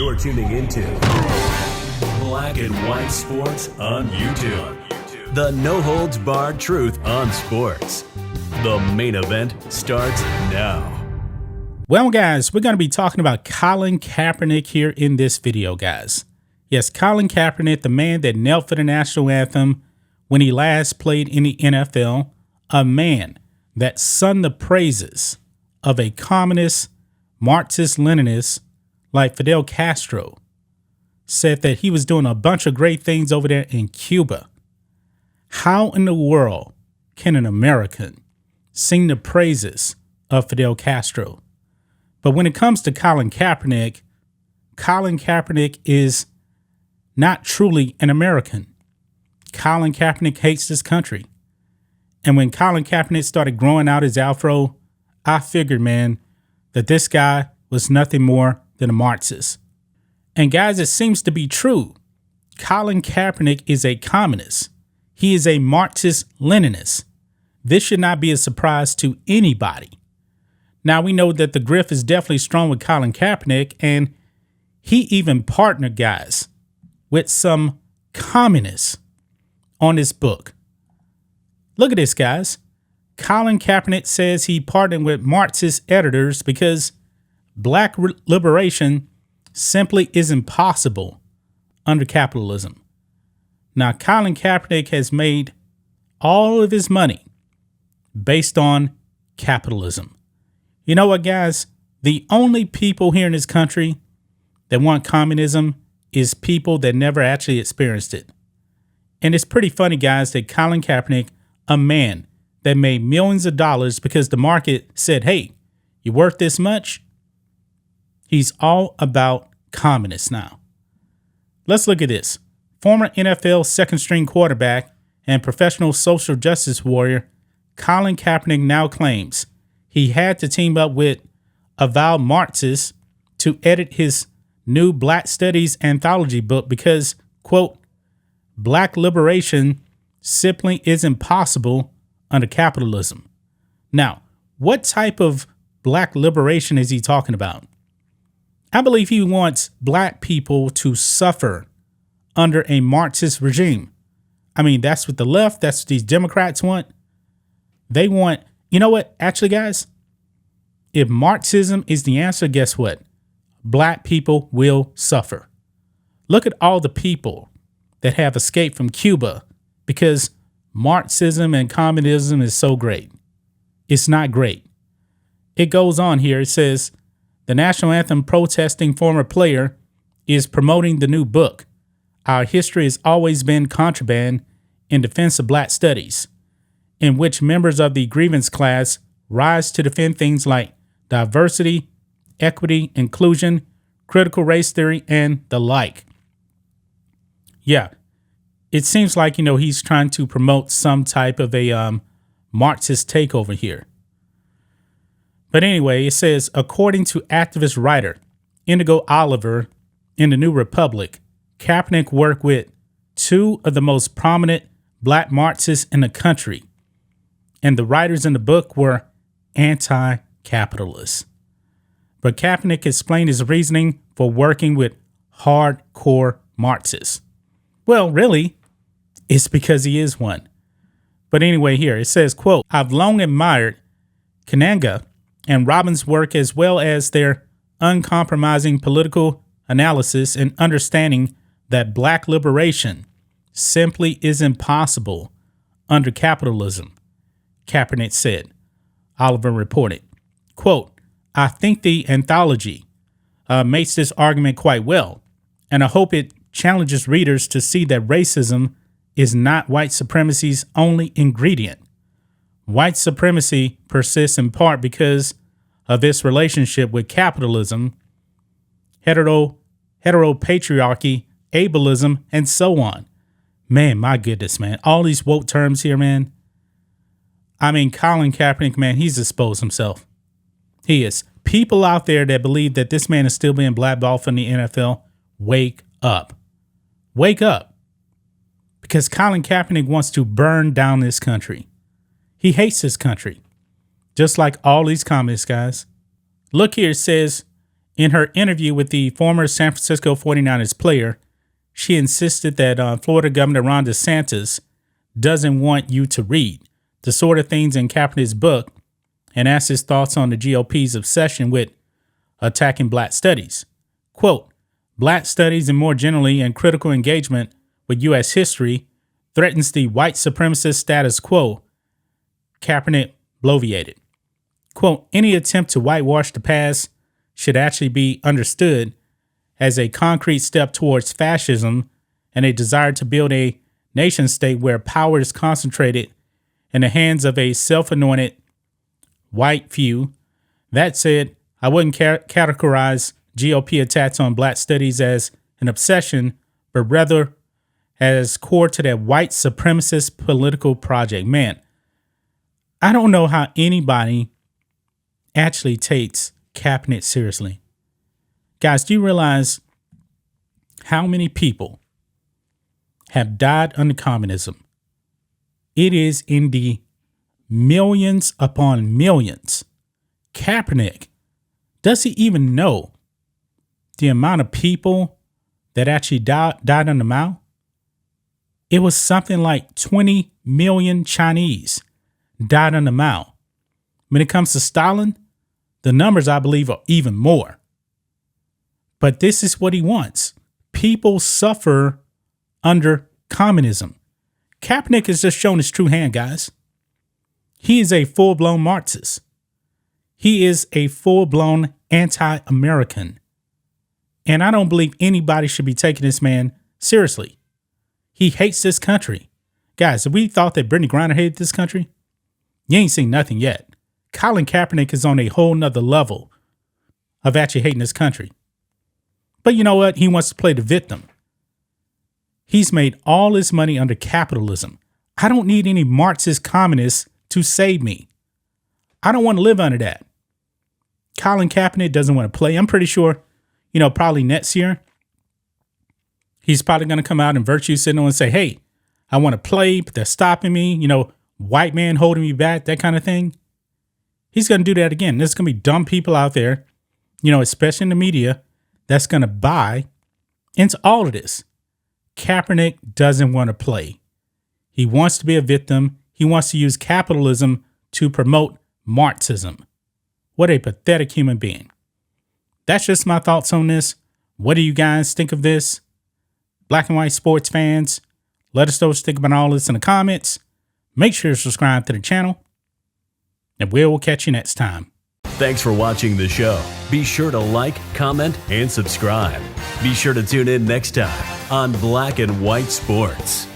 You're tuning into Black and White Sports on YouTube. The no-holds-barred truth on sports. The main event starts now. Well, guys, we're going to be talking about Colin Kaepernick here in this video, guys. Yes, Colin Kaepernick, the man that knelt for the national anthem when he last played in the NFL, a man that sung the praises of a communist, Marxist-Leninist like Fidel Castro, said that he was doing a bunch of great things over there in Cuba. How in the world can an American sing the praises of Fidel Castro? But when it comes to Colin Kaepernick is not truly an American. Colin Kaepernick hates this country. And when Colin Kaepernick started growing out his afro, I figured, man, that this guy was nothing more than a Marxist. And guys, it seems to be true. Colin Kaepernick is a communist. He is a Marxist-Leninist. This should not be a surprise to anybody. Now, we know that the grift is definitely strong with Colin Kaepernick, and he even partnered, guys, with some communists on this book. Look at this, guys. Colin Kaepernick says he partnered with Marxist editors because black liberation simply isn't possible under capitalism. Now, Colin Kaepernick has made all of his money based on capitalism. You know what, guys? The only people here in this country that want communism is people that never actually experienced it. And it's pretty funny, guys, that Colin Kaepernick, a man that made millions of dollars because the market said, hey, you're worth this much. He's all about communists now. Let's look at this. Former NFL second-string quarterback and professional social justice warrior Colin Kaepernick now claims he had to team up with avowed Marxists to edit his new Black Studies anthology book because, quote, black liberation simply isn't possible under capitalism. Now, what type of black liberation is he talking about? I believe he wants black people to suffer under a Marxist regime. I mean, that's what the left, that's what these Democrats want. They want, you know what? Actually, guys, if Marxism is the answer, guess what? Black people will suffer. Look at all the people that have escaped from Cuba because Marxism and communism is so great. It's not great. It goes on here. It says, the national anthem protesting former player is promoting the new book. Our history has always been contraband in defense of black studies, in which members of the grievance class rise to defend things like diversity, equity, inclusion, critical race theory, and the like. Yeah, it seems like, he's trying to promote some type of a Marxist takeover here. But anyway, it says, according to activist writer Indigo Oliver in the New Republic, Kaepernick worked with two of the most prominent black Marxists in the country, and the writers in the book were anti-capitalists. But Kaepernick explained his reasoning for working with hardcore Marxists. Well, really, it's because he is one. But anyway, here it says, quote, I've long admired Kananga and Robbins' work as well as their uncompromising political analysis and understanding that black liberation simply isn't possible under capitalism, Kaepernick said. Oliver reported, quote, I think the anthology makes this argument quite well, and I hope it challenges readers to see that racism is not white supremacy's only ingredient. White supremacy persists in part because of its relationship with capitalism, heteropatriarchy, ableism, and so on. Man, my goodness, man. All these woke terms here, man. I mean, Colin Kaepernick, man, he's exposed himself. He is. People out there that believe that this man is still being blackballed from the NFL, wake up. Wake up. Because Colin Kaepernick wants to burn down this country. He hates this country. Just like all these communists, guys. Look here, it says, In her interview with the former San Francisco 49ers player, she insisted that Florida Governor Ron DeSantis doesn't want you to read the sort of things in Kaepernick's book and asked his thoughts on the GOP's obsession with attacking Black studies. Quote, Black studies and more generally and critical engagement with U.S. history threatens the white supremacist status quo, Kaepernick bloviated. Quote, any attempt to whitewash the past should actually be understood as a concrete step towards fascism and a desire to build a nation state where power is concentrated in the hands of a self-anointed white few. That said, I wouldn't categorize GOP attacks on Black studies as an obsession, but rather as core to that white supremacist political project. Man, I don't know how anybody actually takes Kaepernick seriously. Guys, do you realize how many people have died under communism? It is in the millions upon millions. Kaepernick, does he even know the amount of people that actually died under Mao? It was something like 20 million Chinese died under Mao. When it comes to Stalin, the numbers, I believe, are even more. But this is what he wants. People suffer under communism. Kaepernick has just shown his true hand, guys. He is a full-blown Marxist. He is a full-blown anti-American. And I don't believe anybody should be taking this man seriously. He hates this country. Guys, if we thought that Brittany Griner hated this country, you ain't seen nothing yet. Colin Kaepernick is on a whole nother level of actually hating this country. But you know what? He wants to play the victim. He's made all his money under capitalism. I don't need any Marxist communists to save me. I don't want to live under that. Colin Kaepernick doesn't want to play. I'm pretty sure, probably next year, he's probably going to come out and virtue signal and say, hey, I want to play, but they're stopping me. White man holding me back, that kind of thing. He's going to do that again. There's going to be dumb people out there, especially in the media, that's going to buy into all of this. Kaepernick doesn't want to play. He wants to be a victim. He wants to use capitalism to promote Marxism. What a pathetic human being. That's just my thoughts on this. What do you guys think of this? Black and white sports fans, let us know what you think about all this in the comments. Make sure to subscribe to the channel, and we'll catch you next time. Thanks for watching the show. Be sure to like, comment, and subscribe. Be sure to tune in next time on Black and White Sports.